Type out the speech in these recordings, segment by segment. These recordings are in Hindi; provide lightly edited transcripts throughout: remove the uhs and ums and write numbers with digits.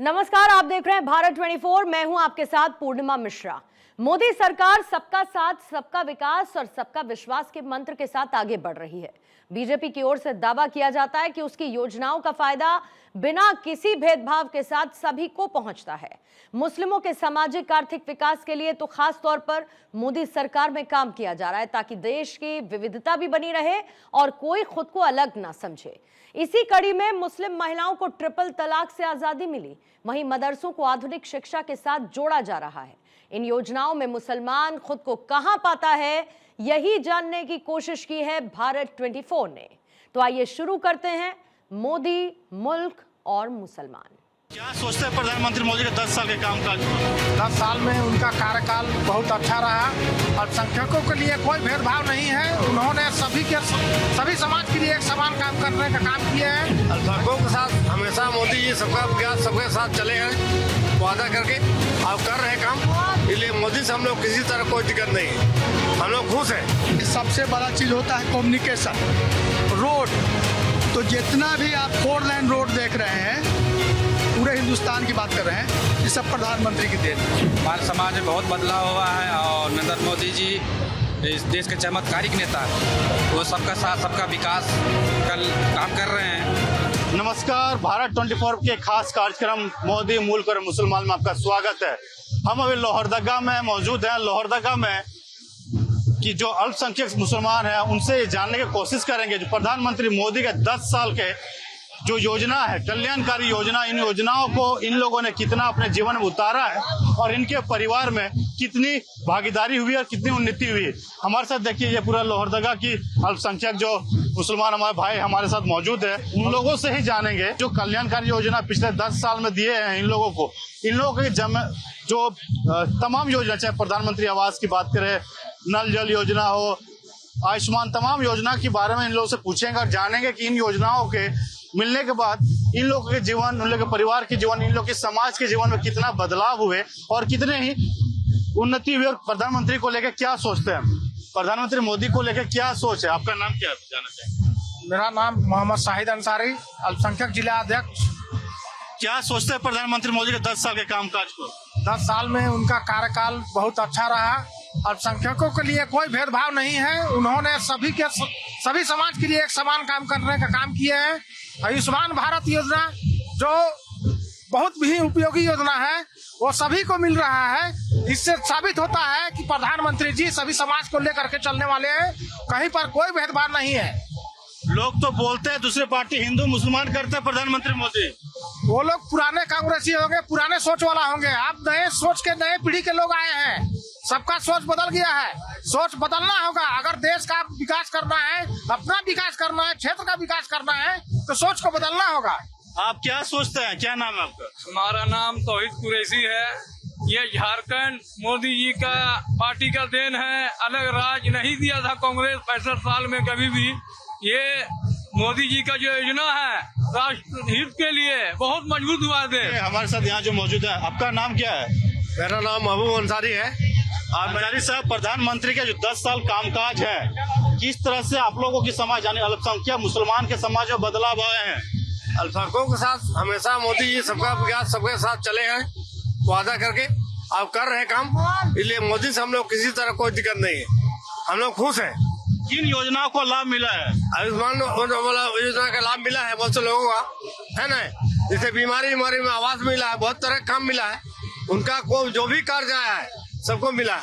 नमस्कार, आप देख रहे हैं भारत 24। मैं हूं आपके साथ पूर्णिमा मिश्रा। मोदी सरकार सबका साथ, सबका विकास और सबका विश्वास के मंत्र के साथ आगे बढ़ रही है। बीजेपी की ओर से दावा किया जाता है कि उसकी योजनाओं का फायदा बिना किसी भेदभाव के साथ सभी को पहुंचता है। मुस्लिमों के सामाजिक आर्थिक विकास के लिए तो खास तौर पर मोदी सरकार में काम किया जा रहा है ताकि देश की विविधता भी बनी रहे और कोई खुद को अलग ना समझे। इसी कड़ी में मुस्लिम महिलाओं को ट्रिपल तलाक से आजादी मिली, वहीं मदरसों को आधुनिक शिक्षा के साथ जोड़ा जा रहा है। इन योजनाओं में मुसलमान खुद को कहां पाता है, यही जानने की कोशिश की है भारत 24 ने। तो आइए शुरू करते हैं मोदी, मुल्क और मुसलमान। क्या सोचते हैं प्रधानमंत्री मोदी के 10 साल के कामकाज? 10 साल में उनका कार्यकाल बहुत अच्छा रहा। अल्पसंख्यकों के लिए कोई भेदभाव नहीं है। उन्होंने सभी समाज के लिए एक समान काम करने का काम किया है। अल्पसंख्यकों के साथ हमेशा मोदी जी सबका विकास सबके साथ चले हैं वादा करके और कर रहे काम। इसलिए मोदी से हम लोग किसी तरह कोई दिक्कत नहीं है, हम लोग खुश हैं। सबसे बड़ा चीज होता है कम्युनिकेशन, रोड। तो जितना भी आप 4 लाइन रोड देख रहे हैं, पूरे हिंदुस्तान की बात कर रहे हैं, ये सब प्रधानमंत्री की देन है। हमारे समाज में बहुत बदलाव हुआ है और नरेंद्र मोदी जी इस देश के चमत्कारिक नेता हैं। वो सबका साथ, सबका विकास का काम कर रहे हैं। नमस्कार, भारत 24 के खास कार्यक्रम मोदी, मुल्क और मुसलमान में आपका स्वागत है। हम अभी लोहरदगा में मौजूद हैं। लोहरदगा में कि जो अल्पसंख्यक मुसलमान हैं उनसे ये जानने की कोशिश करेंगे जो प्रधानमंत्री मोदी के 10 साल के जो योजना है, कल्याणकारी योजना, इन योजनाओं को इन लोगों ने कितना अपने जीवन में उतारा है और इनके परिवार में कितनी भागीदारी हुई और कितनी उन्नति हुई। हमारे साथ देखिए, ये पूरा लोहरदगा की अल्पसंख्यक जो मुसलमान हमारे भाई हमारे साथ मौजूद है। उन लोगों से ही जानेंगे जो कल्याणकारी योजना पिछले 10 साल में दिए हैं इन लोगों को। इन लोगों के जो तमाम योजना, चाहे प्रधानमंत्री आवास की बात करें, नल जल योजना हो, आयुष्मान, तमाम योजना के बारे में इन लोगों से पूछेंगे और जानेंगे कि इन योजनाओं के मिलने के बाद इन लोगों के जीवन, उन लोगों के परिवार के जीवन, इन लोगों के समाज के जीवन में कितना बदलाव हुए और कितने ही उन्नति हुई। और प्रधानमंत्री को लेकर क्या सोचते हैं, प्रधानमंत्री मोदी को लेकर क्या सोच है? आपका नाम क्या है, जानना चाहेंगे? मेरा नाम मोहम्मद शाहिद अंसारी, अल्पसंख्यक जिला अध्यक्ष। क्या सोचते हैं प्रधानमंत्री मोदी के 10 साल के कामकाज को? 10 साल में उनका कार्यकाल बहुत अच्छा रहा। अल्पसंख्यकों के लिए कोई भेदभाव नहीं है। उन्होंने सभी समाज के लिए एक समान काम करने का काम किया है। आयुष्मान भारत योजना जो बहुत भी उपयोगी योजना है, वो सभी को मिल रहा है। इससे साबित होता है कि प्रधानमंत्री जी सभी समाज को लेकर के चलने वाले हैं। कहीं पर कोई भेदभाव नहीं है। लोग तो बोलते हैं दूसरे पार्टी हिंदू मुसलमान करते हैं प्रधानमंत्री मोदी। वो लोग पुराने कांग्रेसी होंगे, पुराने सोच वाला होंगे। आप नए सोच के, नए पीढ़ी के लोग आए हैं। सबका सोच बदल गया है। सोच बदलना होगा। अगर देश का विकास करना है, अपना विकास करना है, क्षेत्र का विकास करना है, तो सोच को बदलना होगा। आप क्या सोचते हैं? क्या नाम है आपका? हमारा नाम तौहीद कुरैशी है। ये झारखंड मोदी जी का पार्टी का देन है। अलग राज नहीं दिया था कांग्रेस 65 साल में कभी भी। ये मोदी जी का जो योजना है राष्ट्र हित के लिए बहुत मजबूत हुआ दे। हमारे साथ यहाँ जो मौजूद है, आपका नाम क्या है? मेरा नाम महबूब अंसारी है। अंसारी साहब, प्रधानमंत्री के जो 10 साल कामकाज है, किस तरह से आप लोगों की समाज यानी अल्पसंख्यक मुसलमान के समाज में बदलाव आए हैं? अल्पसंख्यकों के साथ हमेशा मोदी जी सबका विकास सबके साथ चले हैं वादा करके और कर रहे काम। इसलिए मोदी से हम लोग किसी तरह कोई दिक्कत नहीं है, हम लोग खुश हैं। किन योजनाओं को लाभ मिला है? आयुष्मान योजना का लाभ मिला है बहुत से लोगों का, है ना। जैसे बीमारी में आवास मिला है, बहुत तरह का काम मिला है। उनका को जो भी कार्य आया है सबको मिला है।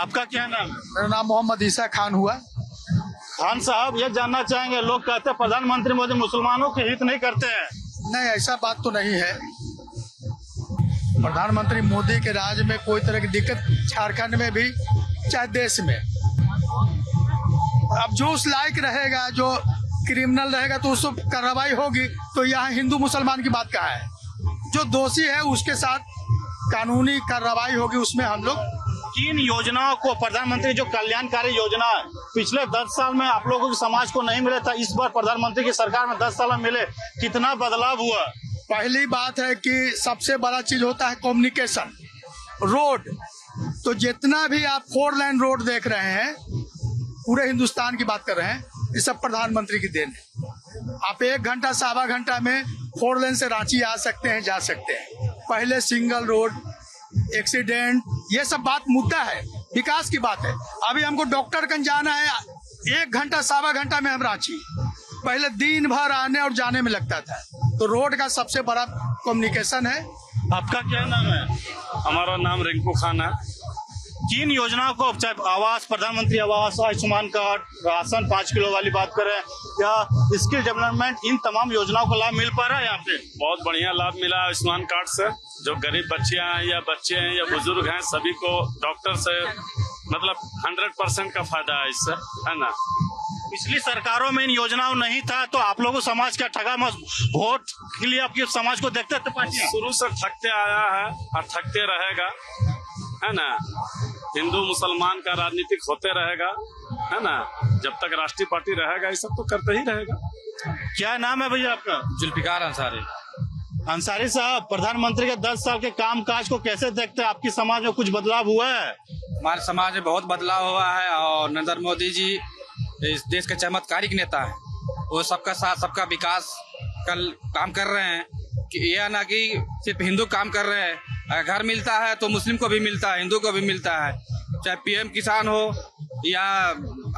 आपका क्या नाम है? मेरा नाम मोहम्मद ईसा खान हुआ। खान साहब, ये जानना चाहेंगे, लोग कहते हैं प्रधानमंत्री मोदी मुसलमानों के हित नहीं करते हैं। नहीं, ऐसा बात तो नहीं है। प्रधानमंत्री मोदी के राज में कोई तरह की दिक्कत झारखंड में भी, चाहे देश में। अब जो उस लायक रहेगा, जो क्रिमिनल रहेगा, तो उसको कार्रवाई होगी। तो यहाँ हिंदू मुसलमान की बात कहाँ है? जो दोषी है उसके साथ कानूनी कार्रवाई होगी। उसमें हम लोग किन योजनाओं को, प्रधानमंत्री जो कल्याणकारी योजना है पिछले 10 साल में आप लोगों के समाज को नहीं मिले था, इस बार प्रधानमंत्री की सरकार में 10 साल में मिले, कितना बदलाव हुआ? पहली बात है कि सबसे बड़ा चीज होता है कम्युनिकेशन, रोड। तो जितना भी आप 4 लाइन रोड देख रहे हैं, पूरे हिंदुस्तान की बात कर रहे हैं, ये सब प्रधानमंत्री की देन है। आप 1 घंटा, 1.25 घंटा में 4 लेन से रांची आ सकते हैं, जा सकते हैं। पहले सिंगल रोड, एक्सीडेंट, ये सब बात मुद्दा है, विकास की बात है। अभी हमको डॉक्टरगंज जाना है, 1 घंटा 1.25 घंटा में हम रांची। पहले दिन भर आने और जाने में लगता था। तो रोड का सबसे बड़ा कम्युनिकेशन है। आपका क्या नाम है? हमारा नाम रिंकू खान है। किन योजनाओं को, चाहे आवास, प्रधानमंत्री आवास, आयुष्मान कार्ड, राशन 5 किलो वाली बात करें या स्किल डेवलपमेंट, इन तमाम योजनाओं का लाभ मिल पा रहा है यहाँ पे? बहुत बढ़िया लाभ मिला आयुष्मान कार्ड से। जो गरीब बच्चियां हैं या बच्चे हैं या बुजुर्ग हैं, सभी को डॉक्टर से मतलब 100% का फायदा है इससे, है ना। पिछली सरकारों में इन योजनाओं नहीं था तो आप लोगों को समाज का ठगा मत, वोट के लिए आपके समाज को देखते थे पार्टियां? शुरू से ठगते आया है और ठगते रहेगा, है ना। हिंदू मुसलमान का राजनीतिक होते रहेगा, है ना। जब तक राष्ट्रीय पार्टी रहेगा ये सब तो करते ही रहेगा। क्या नाम है भैया आपका? जुल्फिकार अंसारी। अंसारी साहब, प्रधानमंत्री के 10 साल के कामकाज को कैसे देखते हैं? आपकी समाज में कुछ बदलाव हुआ है? हमारे समाज में बहुत बदलाव हुआ है और नरेंद्र मोदी जी इस देश के चमत्कारिक नेता है। वो सबका साथ सबका विकास कल काम कर रहे हैं कि यह ना कि सिर्फ हिंदू काम कर रहे हैं। घर मिलता है तो मुस्लिम को भी मिलता है, हिंदू को भी मिलता है। चाहे PM किसान हो या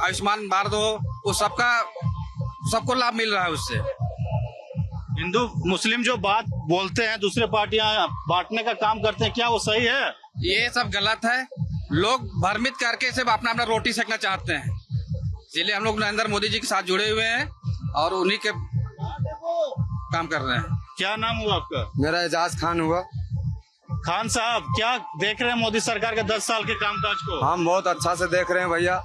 आयुष्मान भारत हो, वो सबको लाभ मिल रहा है उससे। हिंदू मुस्लिम जो बात बोलते हैं, दूसरे पार्टियां बांटने का काम करते हैं, क्या वो सही है? ये सब गलत है। लोग भ्रमित करके सिर्फ अपना अपना रोटी सेकना चाहते हैं, इसलिए हम लोग नरेंद्र मोदी जी के साथ जुड़े हुए हैं और उन्हीं के काम कर रहे हैं। क्या नाम हुआ आपका? मेरा एजाज खान हुआ। खान साहब, क्या देख रहे हैं मोदी सरकार के 10 साल के कामकाज को? हम बहुत अच्छा से देख रहे हैं भैया।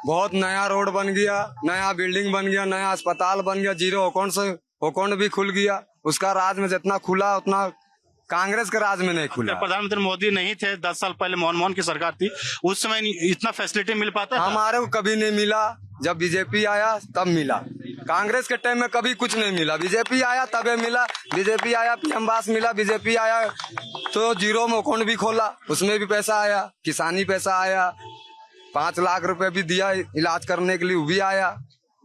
बहुत नया रोड बन गया, नया बिल्डिंग बन गया, नया अस्पताल बन गया, 0 अकाउंट भी खुल गया। उसका राज में जितना खुला उतना कांग्रेस के राज में नहीं खुला। प्रधानमंत्री मोदी नहीं थे 10 साल पहले, मनमोहन की सरकार थी, उस समय इतना फैसिलिटी मिल पाता था? हमारे को कभी नहीं मिला। जब बीजेपी आया तब मिला। कांग्रेस के टाइम में कभी कुछ नहीं मिला। बीजेपी आया तबे मिला। बीजेपी आया PM आवास मिला। बीजेपी आया तो 0 में अकाउंट भी खोला, उसमें भी पैसा आया। किसानी पैसा आया, 5 लाख रुपए भी दिया इलाज करने के लिए, वो भी आया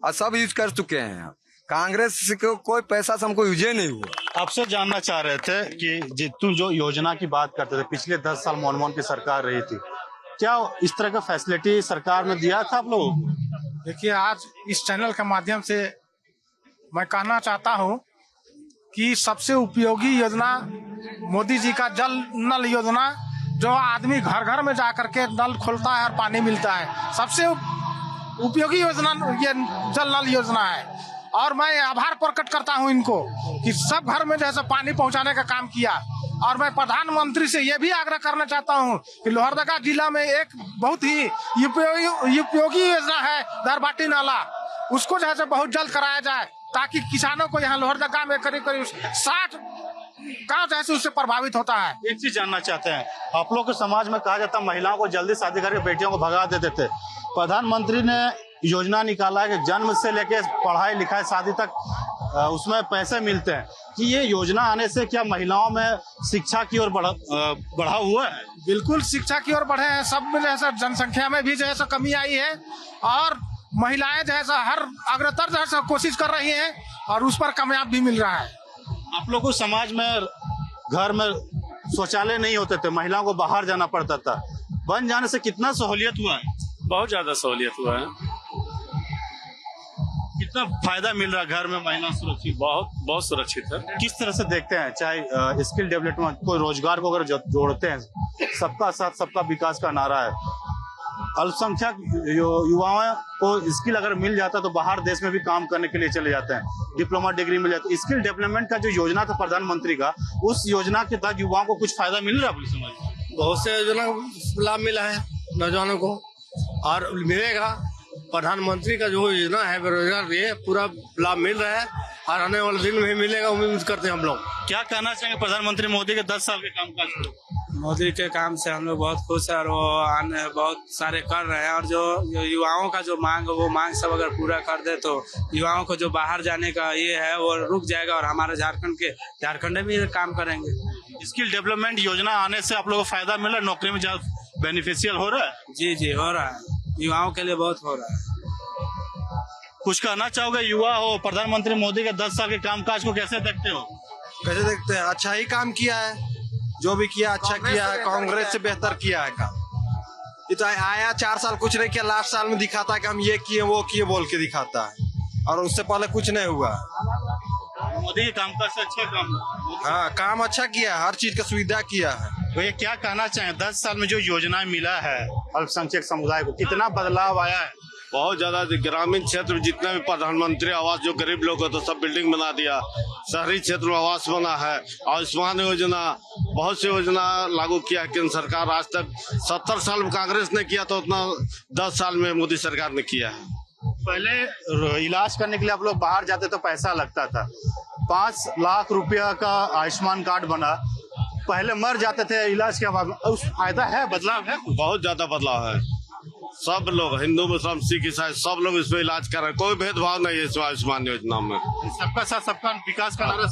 और सब यूज कर चुके हैं। कांग्रेस को कोई पैसा से हमको यूज नहीं हुआ। आपसे जानना चाह रहे थे कि तुम जो योजना की बात करते थे, पिछले 10 साल मनमोहन की सरकार रही थी, क्या इस तरह का फैसिलिटी सरकार ने दिया था आप लोगों को? देखिए, आज इस चैनल के माध्यम से मैं कहना चाहता हूं कि सबसे उपयोगी योजना मोदी जी का जल नल योजना, जो आदमी घर घर में जा करके नल खोलता है और पानी मिलता है, सबसे उपयोगी योजना ये जल नल योजना है। और मैं आभार प्रकट करता हूं इनको कि सब घर में जैसे पानी पहुंचाने का काम किया। और मैं प्रधानमंत्री से ये भी आग्रह करना चाहता हूं कि लोहरदगा जिला में एक बहुत ही उपयोगी योजना है दरबाटी नाला, उसको जैसे बहुत जल्द कराया जाए ताकि किसानों को यहाँ लोहरदगा में करीब 60 गाँव जैसे उससे प्रभावित होता है। एक चीज जानना चाहते हैं, आप लोग के समाज में कहा जाता है महिलाओं को जल्दी शादी करके बेटियों को भगा देते थे। प्रधानमंत्री ने योजना निकाला है कि जन्म से लेके पढ़ाई लिखाई शादी तक उसमें पैसे मिलते हैं, कि ये योजना आने से क्या महिलाओं में शिक्षा की ओर बढ़ा हुआ है? बिल्कुल शिक्षा की ओर बढ़े हैं। सब में जैसा जनसंख्या में भी जैसा कमी आई है और महिलाएं जैसा हर अग्रतर जैसा कोशिश कर रही हैं और उस पर कामयाब भी मिल रहा है। आप लोग को समाज में घर में शौचालय नहीं होते थे, महिलाओं को बाहर जाना पड़ता था, बन जाने से कितना सहूलियत हुआ है? बहुत ज्यादा सहूलियत हुआ है। कितना फायदा मिल रहा है घर में महिला सुरक्षित? बहुत सुरक्षित है। किस तरह से देखते हैं, चाहे स्किल डेवलपमेंट, कोई रोजगार को अगर जोड़ते हैं, सबका साथ सबका विकास का नारा है, अल्पसंख्यक युवाओं को स्किल अगर मिल जाता तो बाहर देश में भी काम करने के लिए चले जाते हैं, डिप्लोमा डिग्री मिल जाती है। स्किल डेवलपमेंट का जो योजना था प्रधानमंत्री का, उस योजना के तहत युवाओं को कुछ फायदा मिल रहा है अपनी समाज में? बहुत से योजना लाभ मिला है नौजवानों को और मिलेगा। प्रधानमंत्री का जो योजना है बेरोजगार, ये पूरा लाभ मिल रहा है और आने वाले दिन में मिलेगा, उम्मीद करते हैं हम लोग। क्या कहना चाहेंगे प्रधानमंत्री मोदी के 10 साल के कामकाज को? मोदी के काम से हम लोग बहुत खुश है और वो आने बहुत सारे कर रहे हैं। और जो युवाओं का जो मांग, वो मांग सब अगर पूरा कर दे तो युवाओं को जो बाहर जाने का ये है वो रुक जाएगा और हमारे झारखंड में भी काम करेंगे। स्किल डेवलपमेंट योजना आने से आप लोगों को फायदा मिल रहा है, नौकरी में ज्यादा बेनिफिशियल हो रहा है? जी हो रहा है, युवाओं के लिए बहुत हो रहा है। कुछ कहना चाहोगे, युवा हो, प्रधानमंत्री मोदी के 10 साल के कामकाज को कैसे देखते हो? कैसे देखते हैं? अच्छा ही काम किया है, जो भी किया अच्छा किया है, कांग्रेस से बेहतर किया है काम। ये तो आया 4 साल कुछ नहीं किया, लास्ट साल में दिखाता है कि हम ये किए वो किए बोल के दिखाता है, और उससे पहले कुछ नहीं हुआ। मोदी के कामकाज से अच्छा काम। हाँ, काम अच्छा किया है, हर चीज का सुविधा किया है। तो ये क्या कहना चाहें, 10 साल में जो योजनाएं मिला है अल्पसंख्यक समुदाय को, कितना बदलाव आया है? बहुत ज्यादा ग्रामीण क्षेत्र में जितना भी प्रधानमंत्री आवास, जो गरीब लोग हैं तो सब बिल्डिंग बना दिया। शहरी क्षेत्र में आवास बना है, आयुष्मान योजना, बहुत सी योजना लागू किया है केंद्र सरकार। आज तक 70 साल में कांग्रेस ने किया तो उतना 10 साल में मोदी सरकार ने किया है। पहले इलाज करने के लिए आप लोग बाहर जाते तो पैसा लगता था, 5 लाख रुपया का आयुष्मान कार्ड बना, पहले मर जाते थे इलाज के बाद, उस फायदा है, बदलाव है? बहुत ज्यादा बदलाव है। सब लोग, हिंदू मुस्लिम सिख ईसाई, सब लोग इसमें इलाज कर रहे हैं, कोई भेदभाव नहीं है इस आयुष्मान योजना में। सबका साथ सबका विकास का नारा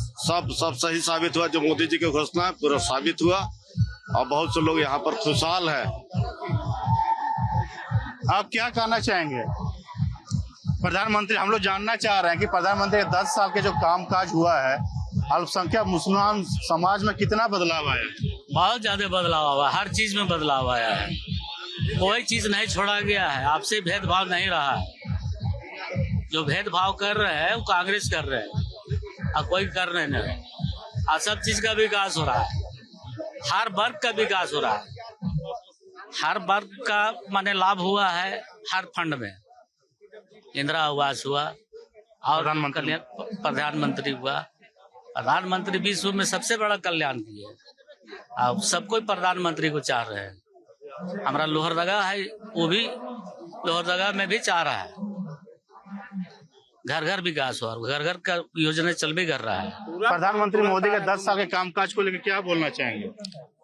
सब सही साबित हुआ। जो मोदी जी की घोषणा है पूरा साबित हुआ, और बहुत से लोग यहाँ पर खुशहाल है। आप क्या कहना चाहेंगे प्रधानमंत्री, हम लोग जानना चाह रहे हैं कि प्रधानमंत्री के 10 साल के जो कामकाज हुआ है, अल्पसंख्यक मुसलमान समाज में कितना बदलाव आया है? बहुत ज्यादा बदलाव आया, हर चीज में बदलाव आया है, कोई चीज नहीं छोड़ा गया है, आपसे भेदभाव नहीं रहा है। जो भेदभाव कर रहे हैं वो कांग्रेस कर रहे हैं, और कोई कर रहे नहीं। और सब चीज का विकास हो रहा है, हर वर्ग का विकास हो रहा है, हर वर्ग का माने लाभ हुआ है, हर फंड में इंदिरा आवास हुआ और प्रधानमंत्री हुआ। प्रधानमंत्री विश्व में सबसे बड़ा कल्याण किया है, अब सब कोई प्रधानमंत्री को चाह रहे हैं। हमारा लोहरदगा है, वो भी लोहरदगा में भी चाह रहा है, घर घर विकास हुआ, घर घर का योजना चल भी कर रहा है। प्रधानमंत्री मोदी के 10 साल के कामकाज को लेकर क्या बोलना चाहेंगे?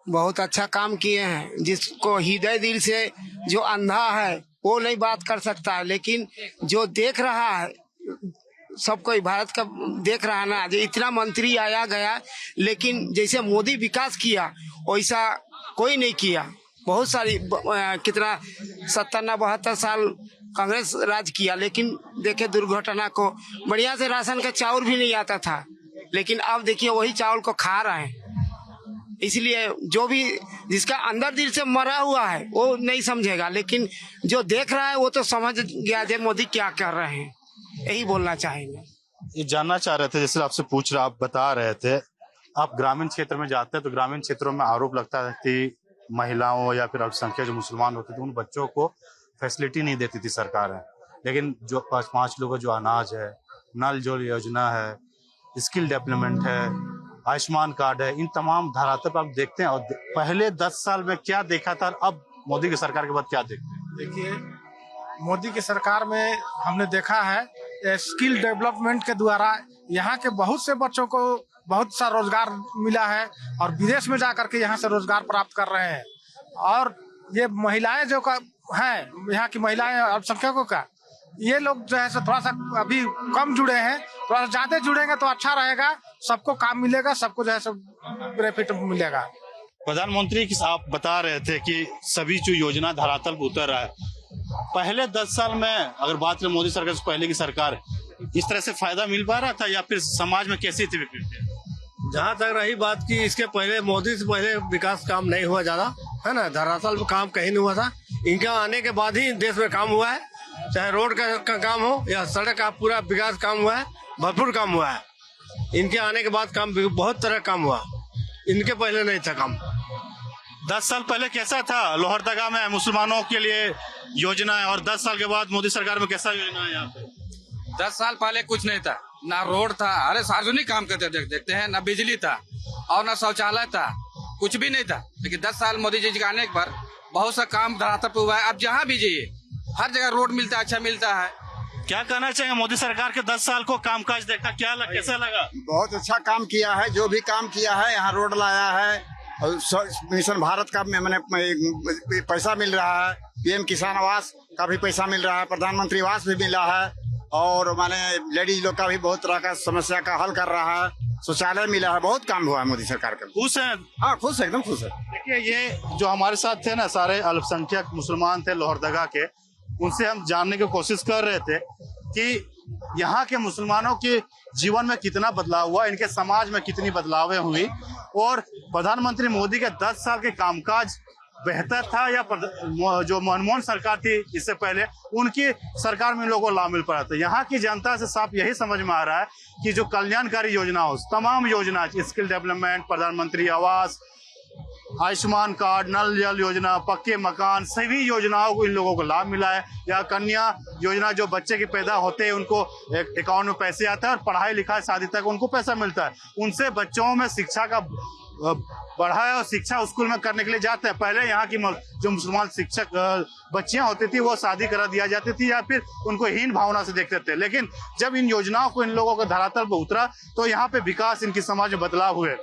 बहुत अच्छा काम किए हैं। जिसको हृदय दिल से, जो अंधा है वो नहीं बात कर सकता है, लेकिन जो देख रहा है, सब कोई भारत का देख रहा है ना, जो इतना मंत्री आया गया, लेकिन जैसे मोदी विकास किया वैसा कोई नहीं किया। बहुत सारी कितना 70-72 साल कांग्रेस राज किया, लेकिन देखे दुर्घटना को, बढ़िया से राशन का चावल भी नहीं आता था, लेकिन अब देखिए वही चावल को खा रहे हैं। इसलिए जो भी जिसका अंदर दिल से मरा हुआ है वो नहीं समझेगा, लेकिन जो देख रहा है वो तो समझ गया जे मोदी क्या कर रहे हैं। यही बोलना चाहेंगे। ये जानना चाह रहे थे, जैसे आपसे पूछ रहा, आप बता रहे थे, आप ग्रामीण क्षेत्र में जाते हैं तो ग्रामीण क्षेत्रों में आरोप लगता है कि महिलाओं या फिर अल्पसंख्यक जो मुसलमान होते थे उन बच्चों को फैसिलिटी नहीं देती थी सरकार है। लेकिन जो 5 लोगों जो अनाज है, नल जल योजना है, स्किल डेवलपमेंट है, आयुष्मान कार्ड है, इन तमाम धरातल पर आप देखते हैं। और पहले 10 साल में क्या देखा था, अब मोदी की सरकार के बाद क्या देखते हैं? देखिए, मोदी की सरकार में हमने देखा है स्किल डेवलपमेंट के द्वारा यहाँ के बहुत से बच्चों को बहुत सा रोजगार मिला है, और विदेश में जाकर के यहाँ से रोजगार प्राप्त कर रहे हैं। और ये महिलाएं जो हैं, यहाँ की महिलाएं अल्पसंख्यकों का, ये लोग जो है थोड़ा सा अभी कम जुड़े हैं, थोड़ा सा ज्यादा जुड़ेंगे तो अच्छा रहेगा, सबको काम मिलेगा, सबको जो है बेनिफिट मिलेगा। प्रधानमंत्री की आप बता रहे थे कि सभी जो योजना धरातल पर उतर रहा है। पहले 10 साल में अगर बात करें मोदी सरकार से पहले की सरकार, इस तरह से फायदा मिल पा रहा था या फिर समाज में कैसी थी? जहाँ तक रही बात की, इसके पहले मोदी से पहले विकास काम नहीं हुआ ज्यादा, है ना, धरातल में काम कहीं नहीं हुआ था। इनके आने के बाद ही देश में काम हुआ है, चाहे रोड का काम हो या सड़क का पूरा विकास काम हुआ है, भरपूर काम हुआ है। इनके आने के बाद काम बहुत तरह काम हुआ, इनके पहले नहीं था काम। 10 साल पहले कैसा था लोहरदगा में मुसलमानों के लिए योजना है, और 10 साल के बाद मोदी सरकार में कैसा योजना है यहाँ पे? 10 साल पहले कुछ नहीं था, ना रोड था, अरे सार्वजनिक काम करते देखते हैं, ना बिजली था और ना शौचालय था, कुछ भी नहीं था। लेकिन 10 साल मोदी जी के आने पर बहुत सा काम धरातल पर हुआ है। अब जहाँ भी जाइए हर जगह रोड मिलता है, अच्छा मिलता है। क्या कहना चाहिए मोदी सरकार के 10 साल को कामकाज देखा, कैसा लगा? बहुत अच्छा काम किया है, जो भी काम किया है, यहाँ रोड लाया है, और मिशन भारत का मैंने पैसा मिल रहा है, पीएम किसान आवास का भी पैसा मिल रहा है, प्रधानमंत्री आवास भी मिला है, और माने लेडीज लोग का भी बहुत तरह का समस्या का हल कर रहा है, शौचालय मिला है, बहुत काम हुआ है मोदी सरकार का। खुश है? हाँ, खुश है, एकदम खुश है। देखिए, ये जो हमारे साथ थे ना, सारे अल्पसंख्यक मुसलमान थे लोहरदगा के, उनसे हम जानने की कोशिश कर रहे थे कि यहाँ के मुसलमानों के जीवन में कितना बदलाव हुआ, इनके समाज में कितनी बदलावें हुई, और प्रधानमंत्री मोदी के 10 साल के कामकाज बेहतर था या जो मनमोहन सरकार थी इससे पहले उनकी सरकार में लोगों को लाभ मिल पड़ा था। यहाँ की जनता से साफ यही समझ में आ रहा है कि जो कल्याणकारी योजना हो, तमाम योजना, स्किल डेवलपमेंट, प्रधानमंत्री आवास, आयुष्मान कार्ड, नल जल योजना, पक्के मकान, सभी योजनाओं को इन लोगों को लाभ मिला है। या कन्या योजना, जो बच्चे के पैदा होते हैं उनको अकाउंट में पैसे आता है और पढ़ाई लिखाई शादी तक उनको पैसा मिलता है। उनसे बच्चों में शिक्षा का बढ़ा है और शिक्षा स्कूल में करने के लिए जाते हैं। पहले यहाँ की जो मुसलमान शिक्षक बच्चियां होती थी वो शादी करा दिया जाती थी या फिर उनको हीन भावना से देखते थे, लेकिन जब इन योजनाओं को इन लोगों को धरातल पर उतरा तो यहाँ पे विकास, इनकी समाज में बदलाव हुए।